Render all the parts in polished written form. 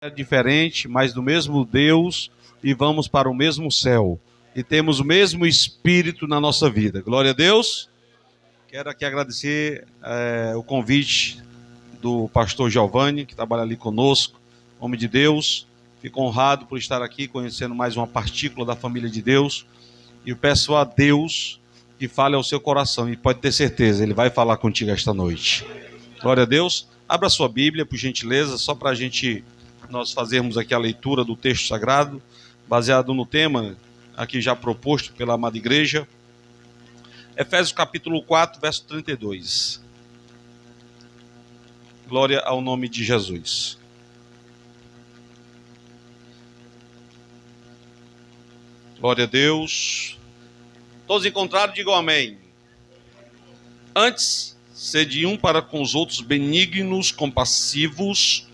É diferente, mas do mesmo Deus, e vamos para o mesmo céu. E temos o mesmo Espírito na nossa vida. Glória a Deus. Quero aqui agradecer o convite do pastor Giovanni, que trabalha ali conosco, homem de Deus. Fico honrado por estar aqui, conhecendo mais uma partícula da família de Deus. E eu peço a Deus que fale ao seu coração. E pode ter certeza, Ele vai falar contigo esta noite. Glória a Deus. Abra sua Bíblia, por gentileza, só para nós fazermos aqui a leitura do texto sagrado, baseado no tema aqui já proposto pela amada igreja. Efésios capítulo 4, verso 32. Glória ao nome de Jesus. Glória a Deus. Todos encontraram, digam amém. Antes, sede um para com os outros benignos, compassivos,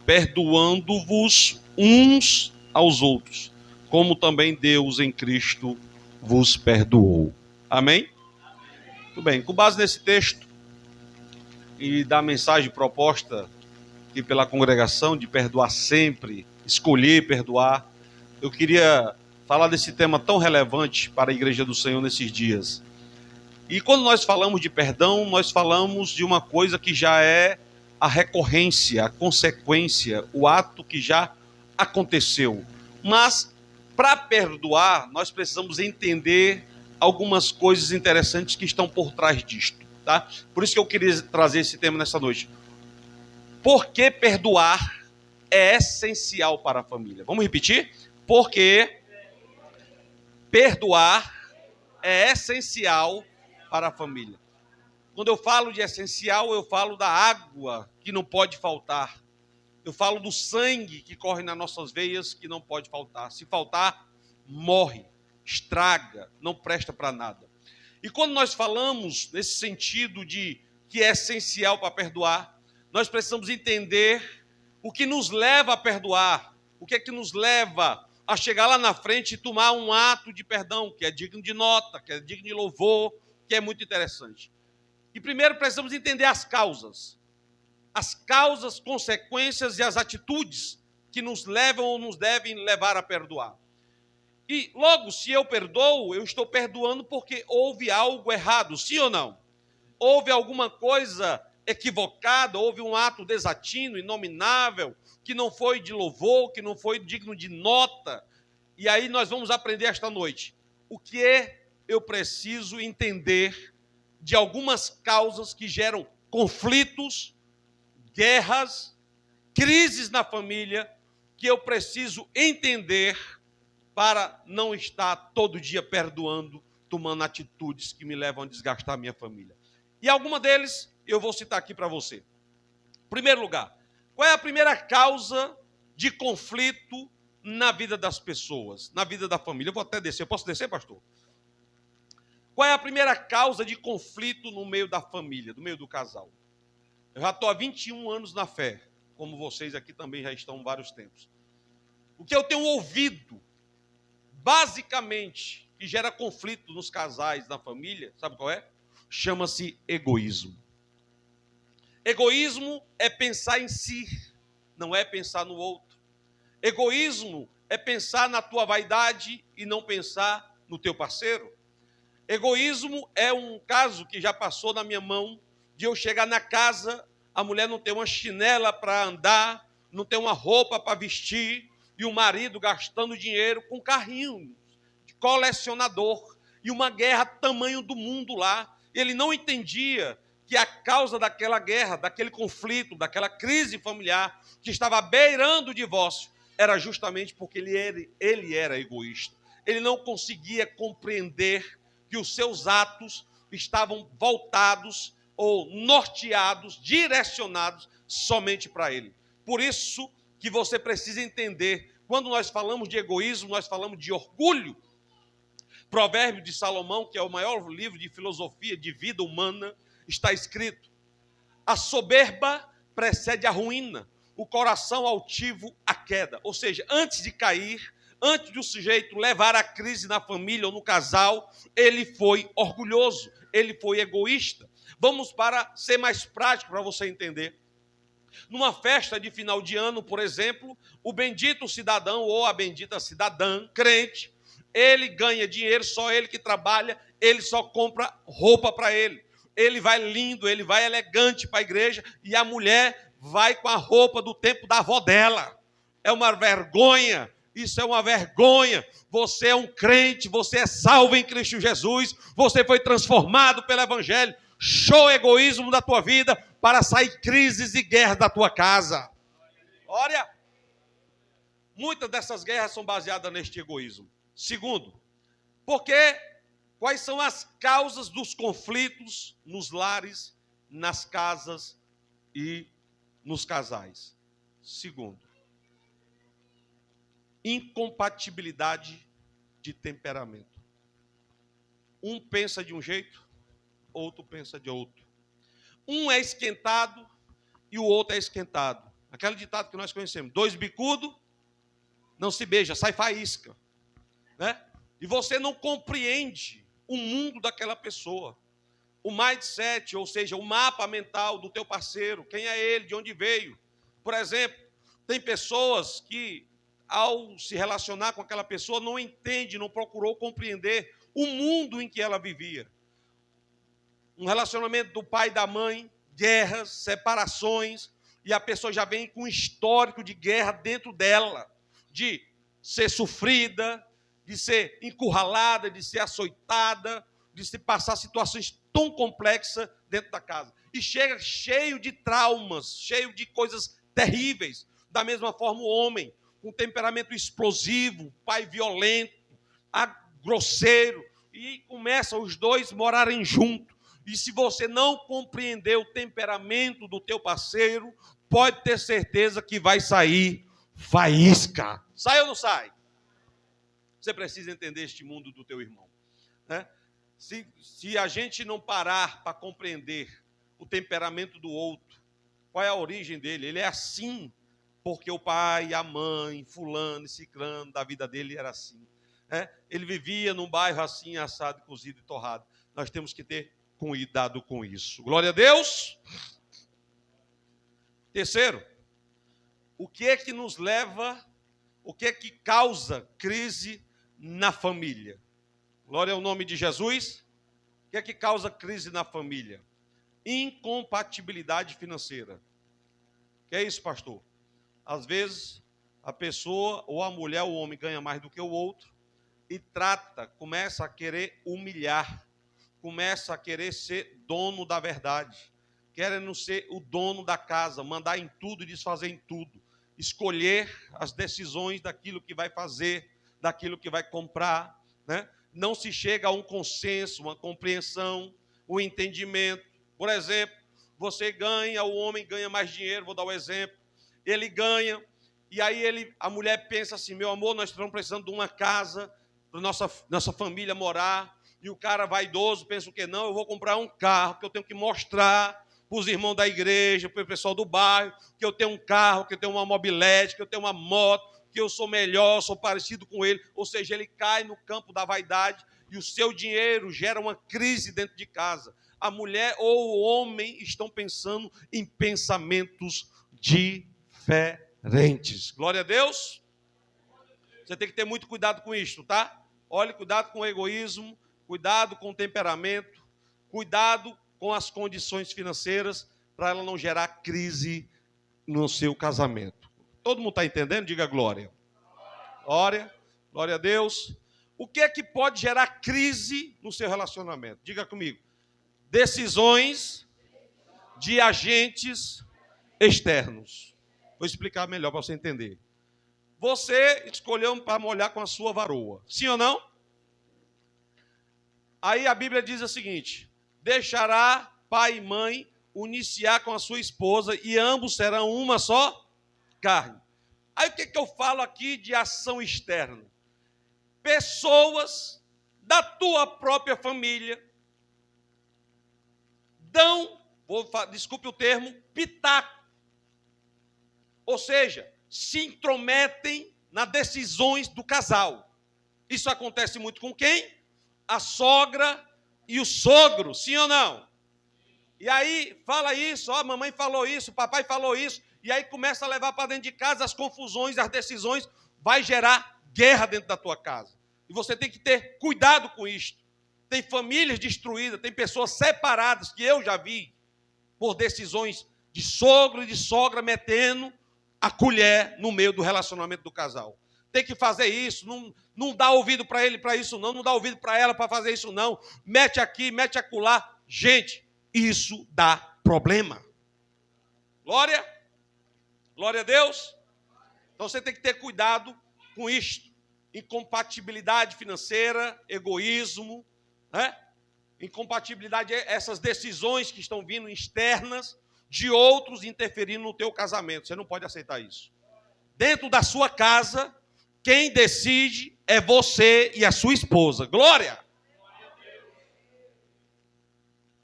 perdoando-vos uns aos outros, como também Deus em Cristo vos perdoou. Amém? Muito bem, com base nesse texto e da mensagem proposta aqui pela congregação de perdoar sempre, escolher perdoar, eu queria falar desse tema tão relevante para a Igreja do Senhor nesses dias. E quando nós falamos de perdão, nós falamos de uma coisa que já é a recorrência, a consequência, o ato que já aconteceu. Mas, para perdoar, nós precisamos entender algumas coisas interessantes que estão por trás disto, tá? Por isso que eu queria trazer esse tema nessa noite. Por que perdoar é essencial para a família? Vamos repetir? Porque perdoar é essencial para a família. Quando eu falo de essencial, eu falo da água que não pode faltar. Eu falo do sangue que corre nas nossas veias que não pode faltar. Se faltar, morre, estraga, não presta para nada. E quando nós falamos nesse sentido de que é essencial para perdoar, nós precisamos entender o que nos leva a perdoar, o que é que nos leva a chegar lá na frente e tomar um ato de perdão, que é digno de nota, que é digno de louvor, que é muito interessante. E primeiro precisamos entender as causas, consequências e as atitudes que nos levam ou nos devem levar a perdoar. E logo, se eu perdoo, eu estou perdoando porque houve algo errado, sim ou não? Houve alguma coisa equivocada, houve um ato desatino, inominável, que não foi de louvor, que não foi digno de nota. E aí nós vamos aprender esta noite o que eu preciso entender de algumas causas que geram conflitos, guerras, crises na família, que eu preciso entender para não estar todo dia perdoando, tomando atitudes que me levam a desgastar a minha família. E alguma deles eu vou citar aqui para você. Em primeiro lugar, qual é a primeira causa de conflito na vida das pessoas, na vida da família? Eu vou até descer. Eu posso descer, pastor? Qual é a primeira causa de conflito no meio da família, no meio do casal? Eu já estou há 21 anos na fé, como vocês aqui também já estão há vários tempos. O que eu tenho ouvido, basicamente, que gera conflito nos casais, na família, sabe qual é? Chama-se egoísmo. Egoísmo é pensar em si, não é pensar no outro. Egoísmo é pensar na tua vaidade e não pensar no teu parceiro. Egoísmo é um caso que já passou na minha mão, de eu chegar na casa, a mulher não tem uma chinela para andar, não tem uma roupa para vestir, e o marido gastando dinheiro com carrinho de colecionador, e uma guerra tamanho do mundo lá. Ele não entendia que a causa daquela guerra, daquele conflito, daquela crise familiar, que estava beirando o divórcio, era justamente porque ele era egoísta. Ele não conseguia compreender que os seus atos estavam voltados ou norteados, direcionados somente para ele. Por isso que você precisa entender, quando nós falamos de egoísmo, nós falamos de orgulho. Provérbio de Salomão, que é o maior livro de filosofia de vida humana, está escrito: a soberba precede a ruína, o coração altivo a queda. Ou seja, antes de cair, antes do sujeito levar a crise na família ou no casal, ele foi orgulhoso, ele foi egoísta. Vamos para ser mais prático para você entender. Numa festa de final de ano, por exemplo, o bendito cidadão ou a bendita cidadã, crente, ele ganha dinheiro, só ele que trabalha, ele só compra roupa para ele. Ele vai lindo, ele vai elegante para a igreja e a mulher vai com a roupa do tempo da avó dela. É uma vergonha, isso é uma vergonha. Você é um crente, você é salvo em Cristo Jesus, você foi transformado pelo Evangelho. Show egoísmo da tua vida para sair crises e guerras da tua casa. Olha, muitas dessas guerras são baseadas neste egoísmo. Segundo, porque quais são as causas dos conflitos nos lares, nas casas e nos casais? Segundo, incompatibilidade de temperamento. Um pensa de um jeito, outro pensa de outro. Um é esquentado e o outro é esquentado. Aquele ditado que nós conhecemos: dois bicudos não se beija, sai faísca. Né? E você não compreende o mundo daquela pessoa. O mindset, ou seja, o mapa mental do teu parceiro. Quem é ele, de onde veio. Por exemplo, tem pessoas que, ao se relacionar com aquela pessoa, não entende, não procurou compreender o mundo em que ela vivia. Um relacionamento do pai e da mãe, guerras, separações, e a pessoa já vem com um histórico de guerra dentro dela, de ser sofrida, de ser encurralada, de ser açoitada, de se passar situações tão complexas dentro da casa. E chega cheio de traumas, cheio de coisas terríveis. Da mesma forma o homem, com temperamento explosivo, pai violento, grosseiro, e começam os dois morarem juntos. E se você não compreender o temperamento do teu parceiro, pode ter certeza que vai sair faísca. Sai ou não sai? Você precisa entender este mundo do teu irmão. Né? Se a gente não parar para compreender o temperamento do outro, qual é a origem dele? Ele é assim porque o pai, a mãe, fulano e ciclano da vida dele era assim. Né? Ele vivia num bairro assim, assado, cozido e torrado. Nós temos que ter cuidado com isso. Glória a Deus. Terceiro, o que é que nos leva, o que é que causa crise na família? Glória ao nome de Jesus. O que é que causa crise na família? Incompatibilidade financeira. O que é isso, pastor? Às vezes, a pessoa, ou a mulher, ou o homem ganha mais do que o outro e começa a querer humilhar, começa a querer ser dono da verdade, querendo ser o dono da casa, mandar em tudo e desfazer em tudo, escolher as decisões daquilo que vai fazer, daquilo que vai comprar, né? Não se chega a um consenso, uma compreensão, um entendimento. Por exemplo, você ganha, o homem ganha mais dinheiro, vou dar um exemplo, ele ganha, e aí a mulher pensa assim: meu amor, nós estamos precisando de uma casa para nossa família morar. E o cara vaidoso pensa o quê? Não, eu vou comprar um carro, que eu tenho que mostrar para os irmãos da igreja, para o pessoal do bairro, que eu tenho um carro, que eu tenho uma mobilete, que eu tenho uma moto, que eu sou melhor, sou parecido com ele. Ou seja, ele cai no campo da vaidade e o seu dinheiro gera uma crise dentro de casa. A mulher ou o homem estão pensando em pensamentos diferentes. Glória a Deus. Você tem que ter muito cuidado com isso, tá? Olhe, cuidado com o egoísmo, cuidado com o temperamento, cuidado com as condições financeiras, para ela não gerar crise no seu casamento. Todo mundo está entendendo? Diga glória. Glória, glória a Deus. O que é que pode gerar crise no seu relacionamento? Diga comigo. Decisões de agentes externos. Vou explicar melhor para você entender. Você escolheu para molhar com a sua varoa. Sim ou não? Aí a Bíblia diz o seguinte: deixará pai e mãe, unir-se-á com a sua esposa, e ambos serão uma só carne. Aí o que eu falo aqui de ação externa? Pessoas da tua própria família desculpe o termo, pitaco. Ou seja, se intrometem nas decisões do casal. Isso acontece muito com quem? A sogra e o sogro, sim ou não? E aí fala isso, ó, mamãe falou isso, papai falou isso, e aí começa a levar para dentro de casa as confusões, as decisões, vai gerar guerra dentro da tua casa. E você tem que ter cuidado com isto. Tem famílias destruídas, tem pessoas separadas, que eu já vi, por decisões de sogro e de sogra metendo a colher no meio do relacionamento do casal. Tem que fazer isso, não dá ouvido para ele para isso não dá ouvido para ela para fazer isso não, mete aqui, mete acolá. Gente, isso dá problema. Glória a Deus. Então você tem que ter cuidado com isto. Incompatibilidade financeira, egoísmo, né? Incompatibilidade, essas decisões que estão vindo externas de outros interferindo no teu casamento. Você não pode aceitar isso. Dentro da sua casa, quem decide é você e a sua esposa. Glória!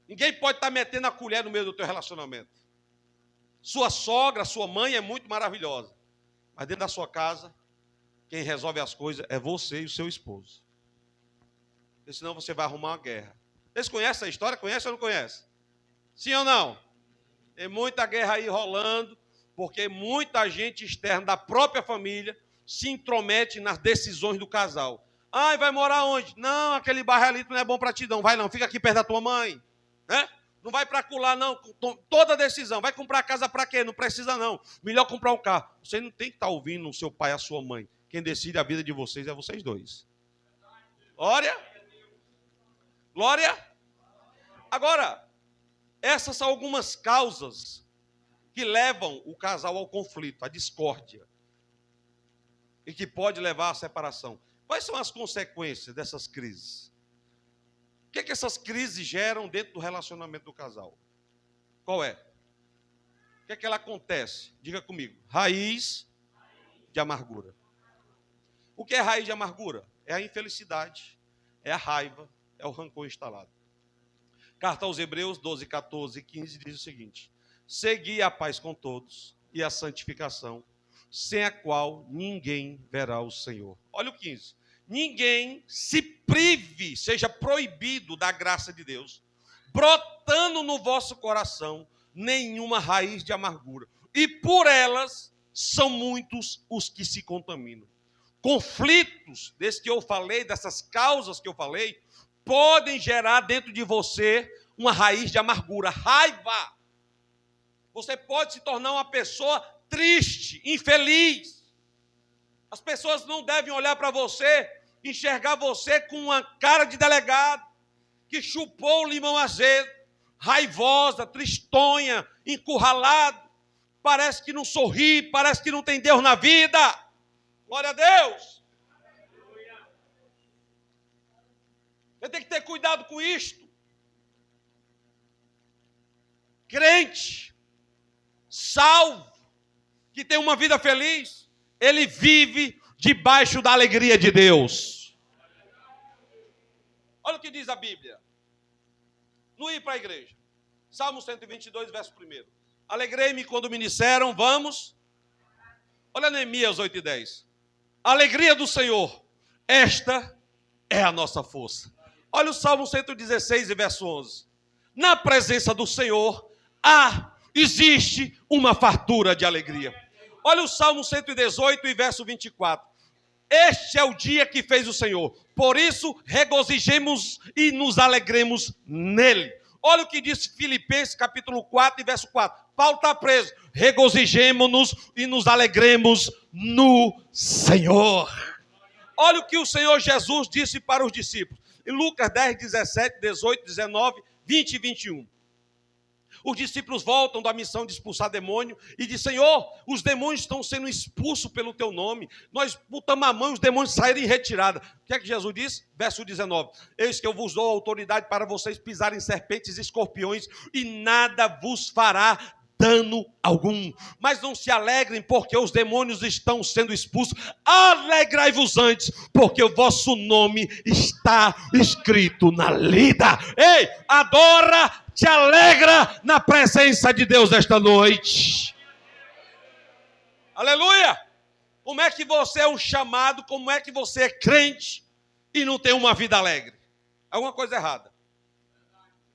Ninguém pode estar metendo a colher no meio do teu relacionamento. Sua sogra, sua mãe é muito maravilhosa. Mas dentro da sua casa, quem resolve as coisas é você e o seu esposo. Porque senão você vai arrumar uma guerra. Vocês conhecem a história? Conhece ou não conhece? Sim ou não? Tem muita guerra aí rolando, porque muita gente externa da própria família se intromete nas decisões do casal. Ai, vai morar onde? Não, aquele bairro ali não é bom para ti não. Vai não, fica aqui perto da tua mãe. Né? Não vai para acolá não. Toda decisão. Vai comprar casa para quê? Não precisa não. Melhor comprar um carro. Você não tem que estar ouvindo o seu pai e a sua mãe. Quem decide a vida de vocês é vocês dois. Glória. Glória. Agora, essas são algumas causas que levam o casal ao conflito, à discórdia. E que pode levar à separação. Quais são as consequências dessas crises? O que é que essas crises geram dentro do relacionamento do casal? Qual é? O que é que ela acontece? Diga comigo. Raiz de amargura. O que é raiz de amargura? É a infelicidade, é a raiva, é o rancor instalado. Carta aos Hebreus 12, 14 e 15 diz o seguinte: segui a paz com todos e a santificação, sem a qual ninguém verá o Senhor. Olha o 15. Ninguém se prive, seja proibido da graça de Deus, brotando no vosso coração nenhuma raiz de amargura. E por elas são muitos os que se contaminam. Conflitos, desse que eu falei, dessas causas que eu falei, podem gerar dentro de você uma raiz de amargura, raiva. Você pode se tornar uma pessoa triste, infeliz. As pessoas não devem olhar para você, enxergar você com uma cara de delegado, que chupou o limão azedo, raivosa, tristonha, encurralado, parece que não sorri, parece que não tem Deus na vida. Glória a Deus. Você tem que ter cuidado com isto. Crente, salvo, que tem uma vida feliz, ele vive debaixo da alegria de Deus. Olha o que diz a Bíblia. Não ir para a igreja. Salmo 122, verso 1. Alegrei-me quando me disseram, vamos. Olha Neemias 8 e 10. Alegria do Senhor, esta é a nossa força. Olha o Salmo 116, verso 11. Na presença do Senhor, existe uma fartura de alegria. Olha o Salmo 118, verso 24. Este é o dia que fez o Senhor, por isso regozijemos e nos alegremos nele. Olha o que diz Filipenses capítulo 4, verso 4. Paulo está preso. Regozijemo-nos e nos alegremos no Senhor. Olha o que o Senhor Jesus disse para os discípulos. Em Lucas 10, 17, 18, 19, 20 e 21. Os discípulos voltam da missão de expulsar demônio e dizem, Senhor, os demônios estão sendo expulsos pelo teu nome. Nós botamos a mão e os demônios saíram em retirada. O que é que Jesus diz? Verso 19. Eis que eu vos dou autoridade para vocês pisarem serpentes e escorpiões e nada vos fará dano algum. Mas não se alegrem porque os demônios estão sendo expulsos. Alegrai-vos antes porque o vosso nome está escrito na lida. Ei, adora, te alegra na presença de Deus esta noite. Aleluia! Como é que você é um chamado, como é que você é crente e não tem uma vida alegre? Alguma coisa errada.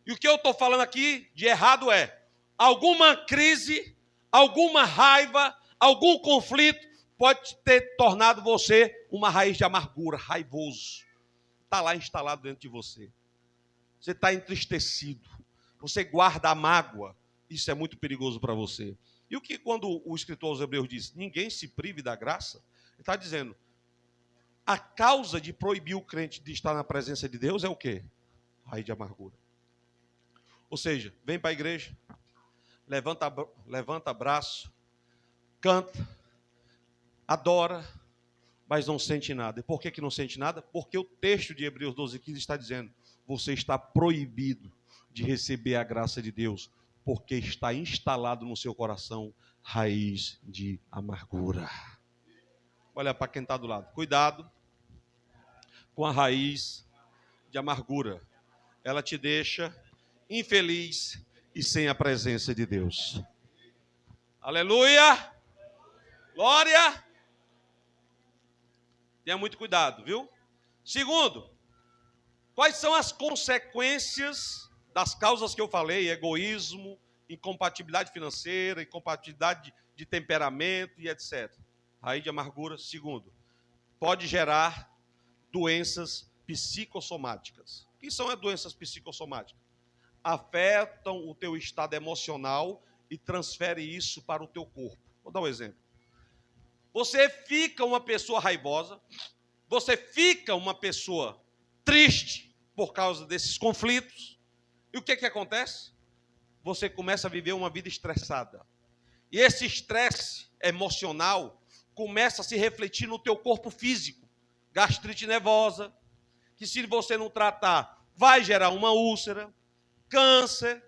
E o que eu estou falando aqui de errado é alguma crise, alguma raiva, algum conflito pode ter tornado você uma raiz de amargura, raivoso. Está lá instalado dentro de você. Você está entristecido. Você guarda a mágoa. Isso é muito perigoso para você. E o que quando o escritor aos Hebreus diz, ninguém se prive da graça, ele está dizendo, a causa de proibir o crente de estar na presença de Deus é o quê? Raiz de amargura. Ou seja, vem para a igreja, levanta braço, canta, adora, mas não sente nada. E por que não sente nada? Porque o texto de Hebreus 12:15 está dizendo, você está proibido de receber a graça de Deus, porque está instalado no seu coração raiz de amargura. Olha para quem está do lado. Cuidado com a raiz de amargura. Ela te deixa infeliz e sem a presença de Deus. Aleluia! Glória! Tenha muito cuidado, viu? Segundo, quais são as consequências das causas que eu falei? Egoísmo, incompatibilidade financeira, incompatibilidade de temperamento e etc. Raiz de amargura. Segundo, pode gerar doenças psicossomáticas. O que são as doenças psicossomáticas? Afetam o teu estado emocional e transfere isso para o teu corpo. Vou dar um exemplo. Você fica uma pessoa raivosa, você fica uma pessoa triste por causa desses conflitos. E o que acontece? Você começa a viver uma vida estressada. E esse estresse emocional começa a se refletir no teu corpo físico. Gastrite nervosa, que se você não tratar, vai gerar uma úlcera, câncer,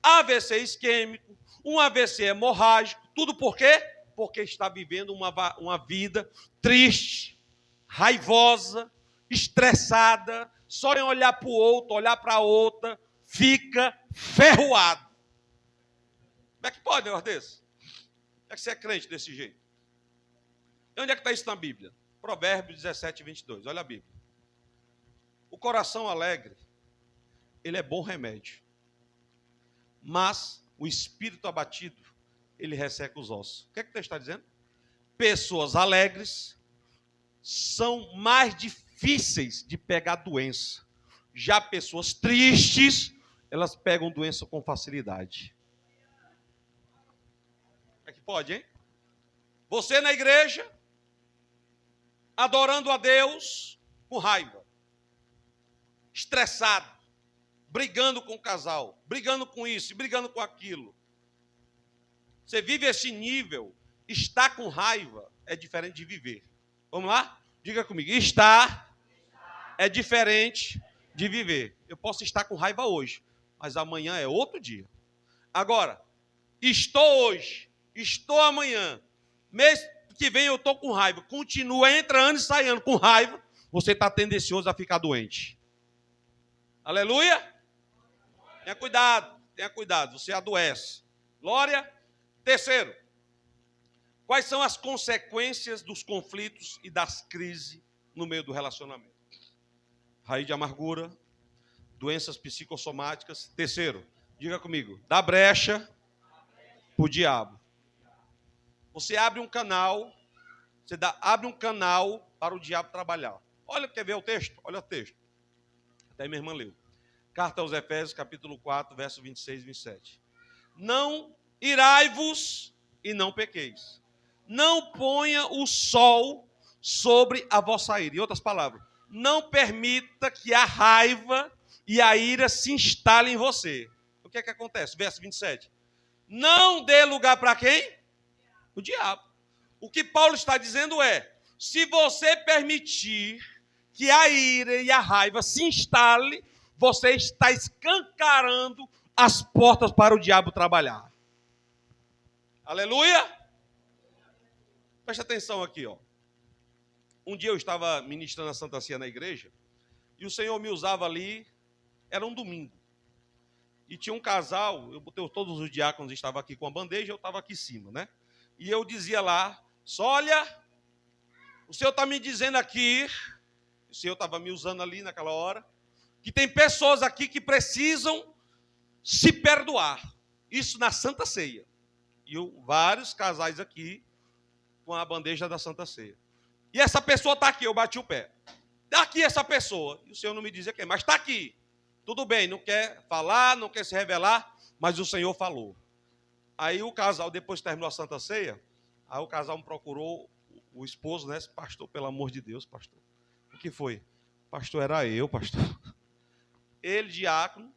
AVC isquêmico, um AVC hemorrágico. Tudo por quê? Porque está vivendo uma vida triste, raivosa, estressada, só em olhar para o outro, olhar para a outra, fica ferroado. Como é que pode um negócio desse? Como é que você é crente desse jeito? E onde é que está isso na Bíblia? Provérbios 17:22. Olha a Bíblia. O coração alegre, ele é bom remédio. Mas o espírito abatido, ele resseca os ossos. O que é que o texto está dizendo? Pessoas alegres são mais difíceis de pegar doença. Já pessoas tristes, elas pegam doença com facilidade. Como é que pode, hein? Você na igreja, adorando a Deus com raiva, estressado, brigando com o casal, brigando com isso, brigando com aquilo. Você vive esse nível, estar com raiva é diferente de viver. Vamos lá? Diga comigo, estar é diferente de viver. Eu posso estar com raiva hoje, mas amanhã é outro dia. Agora, estou hoje, estou amanhã, mês que vem eu estou com raiva, continua entrando e saindo com raiva, você está tendencioso a ficar doente. Aleluia? Tenha cuidado, você adoece. Glória. Terceiro, quais são as consequências dos conflitos e das crises no meio do relacionamento? Raiz de amargura, doenças psicossomáticas. Terceiro, diga comigo, dá brecha para o diabo. Você abre um canal, abre um canal para o diabo trabalhar. Olha, quer ver o texto? Olha o texto. Até minha irmã leu. Carta aos Efésios, capítulo 4, verso 26 e 27. Não irai-vos e não pequeis. Não ponha o sol sobre a vossa ira. Em outras palavras, não permita que a raiva e a ira se instalem em você. O que é que acontece? Verso 27. Não dê lugar para quem? O diabo. O que Paulo está dizendo é, se você permitir que a ira e a raiva se instalem, você está escancarando as portas para o diabo trabalhar. Aleluia! Presta atenção aqui, ó. Um dia eu estava ministrando a Santa Ceia na igreja e o Senhor me usava ali, era um domingo. E tinha um casal, eu botei todos os diáconos estavam aqui com a bandeja, eu estava aqui em cima, né? E eu dizia lá, olha, o Senhor está me dizendo aqui, o Senhor estava me usando ali naquela hora, que tem pessoas aqui que precisam se perdoar. Isso na Santa Ceia. E vários casais aqui com a bandeja da Santa Ceia. E essa pessoa está aqui, eu bati o pé. Está aqui essa pessoa. E o Senhor não me dizia quem, mas está aqui. Tudo bem, não quer falar, não quer se revelar, mas o Senhor falou. Aí o casal, depois que terminou a Santa Ceia, aí o casal me procurou, o esposo, né? Pastor, pelo amor de Deus, pastor. O que foi? Pastor, era eu, pastor. Ele, diácono,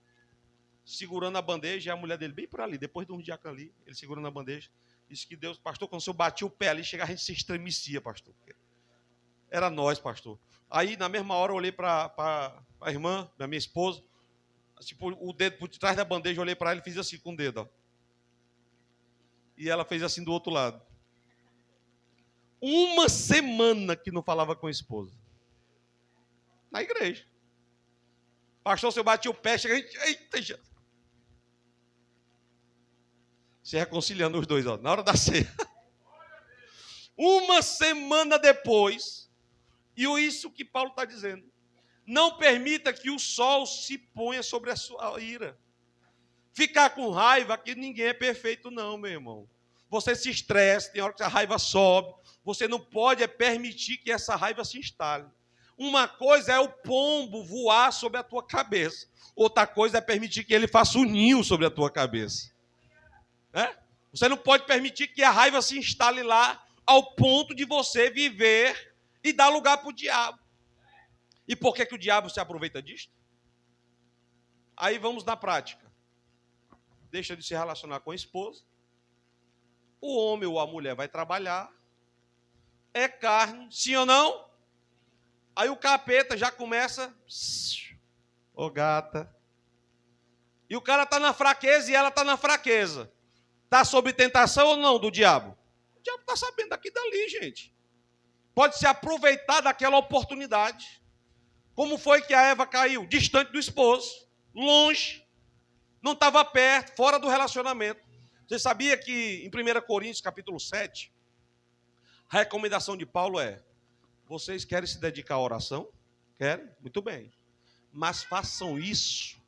segurando a bandeja, e a mulher dele bem por ali, depois de um diácono ali, ele segurando a bandeja, disse que Deus, pastor, quando o senhor batia o pé ali, chegava, a gente se estremecia, pastor. Era nós, pastor. Aí, na mesma hora, eu olhei para a irmã, da minha esposa, tipo, o dedo por trás da bandeja, eu olhei para ela e fiz assim com o dedo, ó. E ela fez assim do outro lado. Uma semana que não falava com a esposa. Na igreja. Pastor, se eu bati o pé, chega, eita, já. Se reconciliando os dois, ó, na hora da ceia. Uma semana depois, e isso que Paulo está dizendo. Não permita que o sol se ponha sobre a sua ira. Ficar com raiva, que ninguém é perfeito não, meu irmão. Você se estressa, tem hora que a raiva sobe. Você não pode permitir que essa raiva se instale. Uma coisa é o pombo voar sobre a tua cabeça. Outra coisa é permitir que ele faça um ninho sobre a tua cabeça. Você não pode permitir que a raiva se instale lá ao ponto de você viver e dar lugar para o diabo. E por que o diabo se aproveita disto? Aí vamos na prática. Deixa de se relacionar com a esposa. O homem ou a mulher vai trabalhar. É carne, sim ou não? Aí o capeta já começa. Ô gata. E o cara está na fraqueza e ela está na fraqueza. Está sob tentação ou não do diabo? O diabo está sabendo daqui e dali, gente. Pode se aproveitar daquela oportunidade. Como foi que a Eva caiu? Distante do esposo, longe, não estava perto, fora do relacionamento. Você sabia que em 1 Coríntios, capítulo 7, a recomendação de Paulo é: vocês querem se dedicar à oração? Querem? Muito bem. Mas façam isso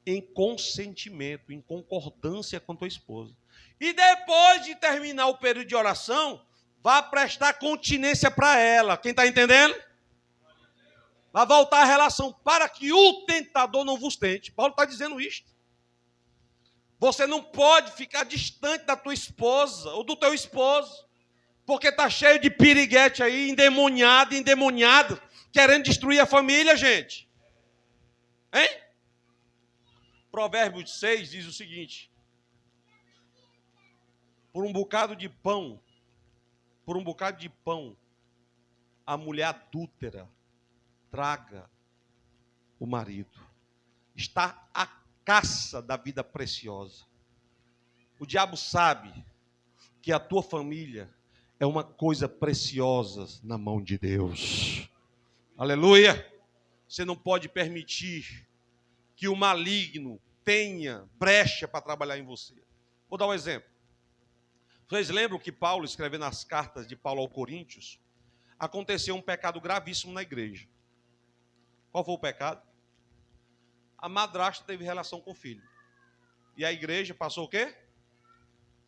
em consentimento, em concordância com a tua esposa. E depois de terminar o período de oração, vá prestar continência para ela. Quem está entendendo? Vai voltar a relação para que o tentador não vos tente. Paulo está dizendo isto. Você não pode ficar distante da tua esposa ou do teu esposo, porque está cheio de piriguete aí, endemoniado, querendo destruir a família, gente. Hein? Provérbios 6 diz o seguinte: por um bocado de pão, a mulher adúltera traga o marido. Está à caça da vida preciosa. O diabo sabe que a tua família é uma coisa preciosa na mão de Deus. Aleluia! Você não pode permitir que o maligno tenha brecha para trabalhar em você. Vou dar um exemplo. Vocês lembram que Paulo, escrevendo as cartas de Paulo aos Coríntios, aconteceu um pecado gravíssimo na igreja. Qual foi o pecado? A madrasta teve relação com o filho. E a igreja passou o quê?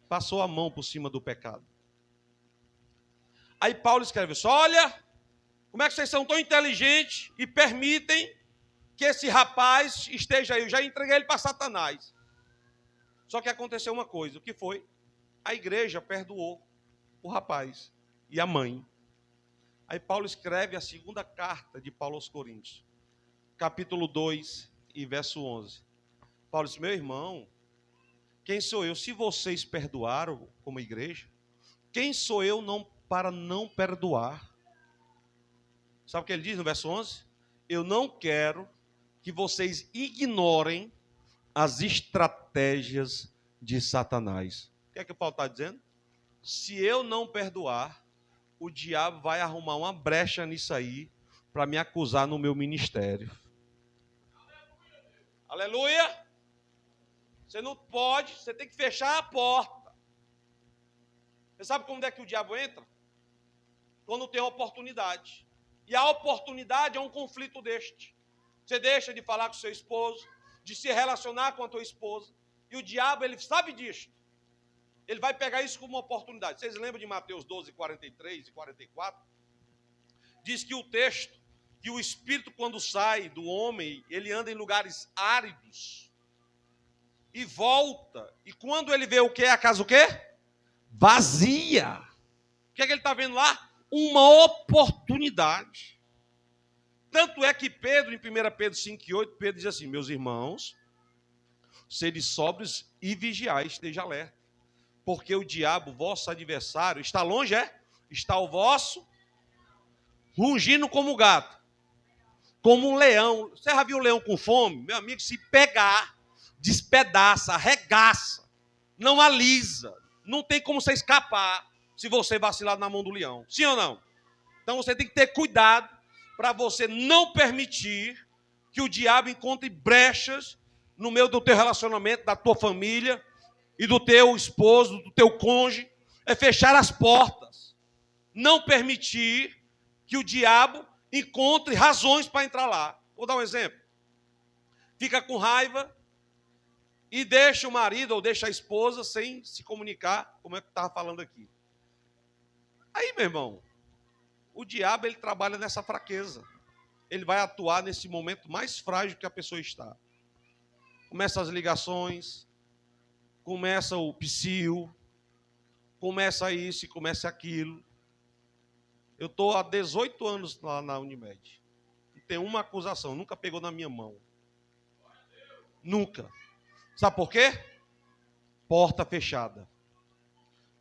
Passou a mão por cima do pecado. Aí Paulo escreve assim: olha, como é que vocês são tão inteligentes e permitem que esse rapaz esteja aí? Eu já entreguei ele para Satanás. Só que aconteceu uma coisa. O que foi? A igreja perdoou o rapaz e a mãe. Aí Paulo escreve a segunda carta de Paulo aos Coríntios, capítulo 2 e verso 11. Paulo diz: meu irmão, quem sou eu? Se vocês perdoaram como igreja, quem sou eu para não perdoar? Sabe o que ele diz no verso 11? Eu não quero que vocês ignorem as estratégias de Satanás. O que é que Paulo está dizendo? Se eu não perdoar, o diabo vai arrumar uma brecha nisso aí para me acusar no meu ministério. Aleluia! Você não pode, você tem que fechar a porta. Você sabe como é que o diabo entra? Quando tem oportunidade. E a oportunidade é um conflito deste. Você deixa de falar com seu esposo, de se relacionar com a tua esposa. E o diabo, ele sabe disso. ele vai pegar isso como uma oportunidade. Vocês lembram de Mateus 12, 43 e 44? Diz que o texto, que o espírito quando sai do homem, ele anda em lugares áridos e volta. E quando ele vê o que? A casa o quê? Vazia. O que é que ele está vendo lá? Uma oportunidade. Tanto é que Pedro, em 1 Pedro 5,8, Pedro diz assim: meus irmãos, sede sóbrios e vigiais, esteja alerta. Porque o diabo, vosso adversário, está longe, está o vosso, rugindo como gato, como um leão. Você já viu um leão com fome? Meu amigo, se pegar, despedaça, arregaça, não alisa, não tem como você escapar se você vacilar na mão do leão. Sim ou não? Então você tem que ter cuidado para você não permitir que o diabo encontre brechas no meio do teu relacionamento, da tua família e do teu esposo, do teu cônjuge. É fechar as portas. Não permitir que o diabo encontre razões para entrar lá. Vou dar um exemplo. Fica com raiva e deixa o marido ou deixa a esposa sem se comunicar, como é que eu estava falando aqui. Aí, meu irmão, o diabo ele trabalha nessa fraqueza. Ele vai atuar nesse momento mais frágil que a pessoa está. Começa as ligações, começa o psio, começa isso e começa aquilo. Eu estou há 18 anos lá na Unimed. Não tem uma acusação, nunca pegou na minha mão. Nunca. Sabe por quê? Porta fechada.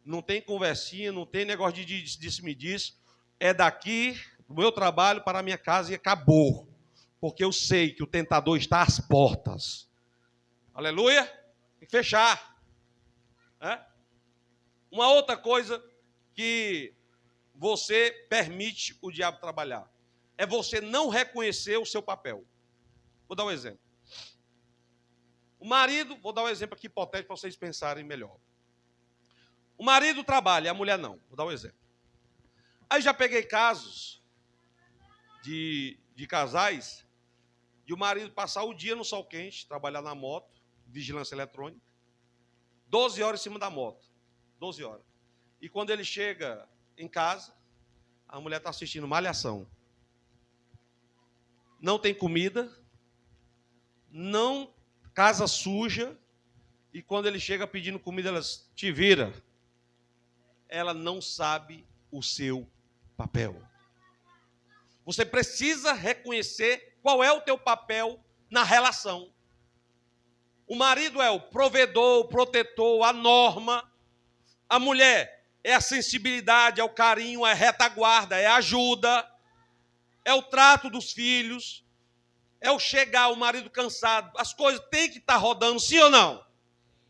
Não tem conversinha, não tem negócio de disse-me disso. É daqui, do meu trabalho, para a minha casa e acabou. Porque eu sei que o tentador está às portas. Aleluia? Tem que fechar. Uma outra coisa que você permite o diabo trabalhar é você não reconhecer o seu papel. Vou dar um exemplo. O marido, vou dar um exemplo aqui hipotético para vocês pensarem melhor. O marido trabalha, a mulher não. Vou dar um exemplo. Aí já peguei casos de casais de o marido passar o dia no sol quente, trabalhar na moto, vigilância eletrônica, 12 horas em cima da moto. 12 horas. E quando ele chega em casa, a mulher está assistindo Malhação. Não tem comida, não casa suja, e quando ele chega pedindo comida, elas te vira. Ela não sabe o seu papel. Você precisa reconhecer qual é o teu papel na relação. O marido é o provedor, o protetor, a norma. A mulher é a sensibilidade, é o carinho, é a retaguarda, é a ajuda, é o trato dos filhos, é o chegar, o marido cansado. As coisas têm que estar rodando, sim ou não?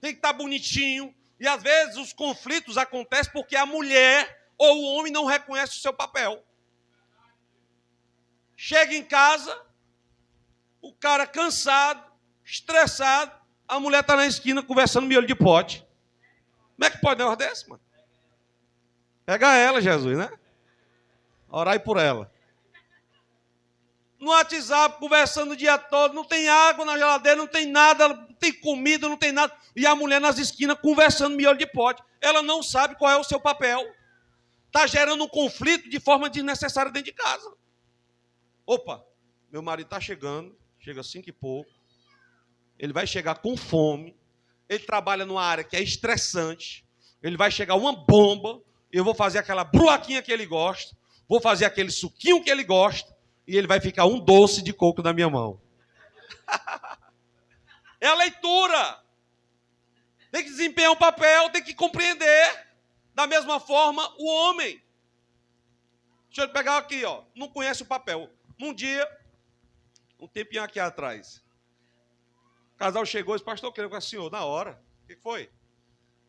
Tem que estar bonitinho. E às vezes os conflitos acontecem porque a mulher ou o homem não reconhece o seu papel. Chega em casa, o cara cansado, estressado, a mulher está na esquina conversando miolo de pote. Como é que pode um negócio desse, mano? Pega ela, Jesus, né? Orai por ela. No WhatsApp, conversando o dia todo, não tem água na geladeira, não tem nada, não tem comida, não tem nada. E a mulher nas esquinas conversando miolo de pote. Ela não sabe qual é o seu papel. Está gerando um conflito de forma desnecessária dentro de casa. Opa, meu marido está chegando, chega 5 e pouco. Ele vai chegar com fome. Ele trabalha numa área que é estressante. Ele vai chegar uma bomba. Eu vou fazer aquela bruaquinha que ele gosta. Vou fazer aquele suquinho que ele gosta. E ele vai ficar um doce de coco na minha mão. É a leitura. Tem que desempenhar um papel, tem que compreender. Da mesma forma, o homem. Deixa eu pegar aqui, ó. Não conhece o papel. Um dia, um tempinho aqui atrás, o casal chegou e disse: pastor, eu quero com o senhor. Na hora. O que foi?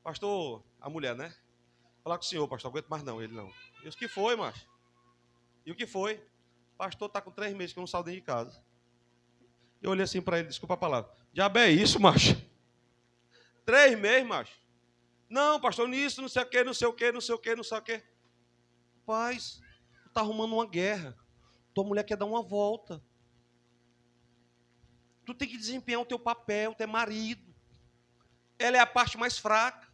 Pastor, a mulher, né? Falar com o senhor, pastor, aguento mais não. Ele não. E o que foi, macho? E o que foi? Pastor, está com 3 meses que eu não saio dentro de casa. Eu olhei assim para ele, desculpa a palavra. Diabo é isso, macho? 3 meses, macho? Não, pastor, nisso, não sei o quê, não sei o quê, não sei o quê, não sei o quê. Paz, tu está arrumando uma guerra. Tua mulher quer dar uma volta. Tu tem que desempenhar o teu papel, tu é marido. Ela é a parte mais fraca.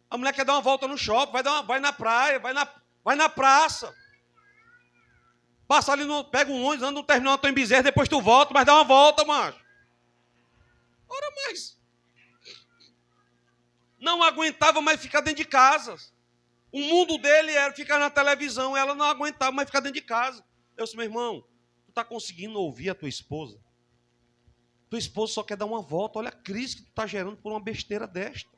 A mulher quer dar uma volta no shopping, vai na praia, vai na praça. Passa ali, pega um ônibus, anda no terminal Antônio Bezerra, depois tu volta, mas dá uma volta, macho. Ora mais. Não aguentava mais ficar dentro de casa. O mundo dele era ficar na televisão, ela não aguentava mais ficar dentro de casa. Eu disse, meu irmão, tu está conseguindo ouvir a tua esposa? Tua esposa só quer dar uma volta, olha a crise que tu está gerando por uma besteira desta.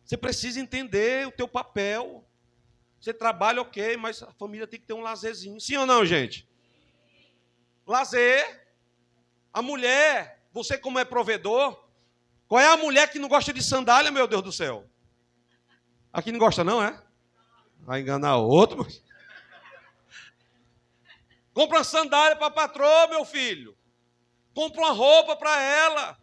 Você precisa entender o teu papel. Você trabalha, ok, mas a família tem que ter um lazerzinho. Sim ou não, gente? Lazer. A mulher, você como é provedor, qual é a mulher que não gosta de sandália, meu Deus do céu? Aqui não gosta não, é? Vai enganar o outro. Mas... Compra uma sandália para a patroa, meu filho. Compra uma roupa para ela.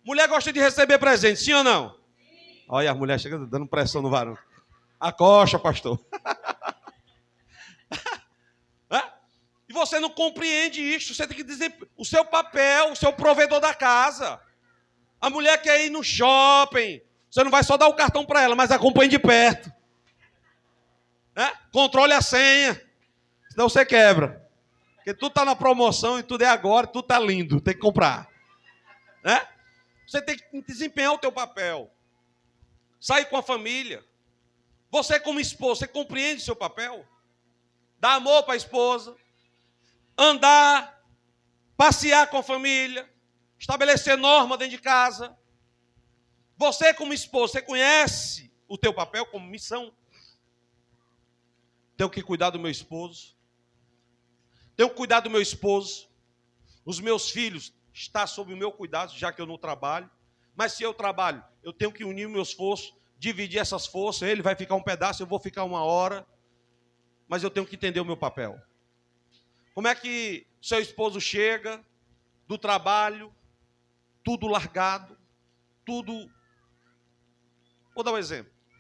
Mulher gosta de receber presente, sim ou não? Sim. Olha, a mulher chega dando pressão no varão. Acosta, pastor. E você não compreende isso. Você tem que dizer o seu papel, o seu provedor da casa. A mulher quer ir no shopping. Você não vai só dar o cartão para ela, mas acompanhe de perto. Controle a senha. Senão você quebra. Porque tudo está na promoção e tudo é agora, tudo está lindo. Tem que comprar. Você tem que desempenhar o teu papel. Sair com a família. Você como esposa, você compreende o seu papel? Dar amor para a esposa. Andar. Passear com a família. Estabelecer norma dentro de casa. Você como esposa, você conhece o teu papel como missão? Tenho que cuidar do meu esposo. Tenho que cuidar do meu esposo. Os meus filhos estão sob o meu cuidado, já que eu não trabalho. Mas se eu trabalho, eu tenho que unir meus esforços, dividir essas forças. Ele vai ficar um pedaço, eu vou ficar uma hora. Mas eu tenho que entender o meu papel. Como é que seu esposo chega do trabalho, tudo largado, tudo... Vou dar um exemplo.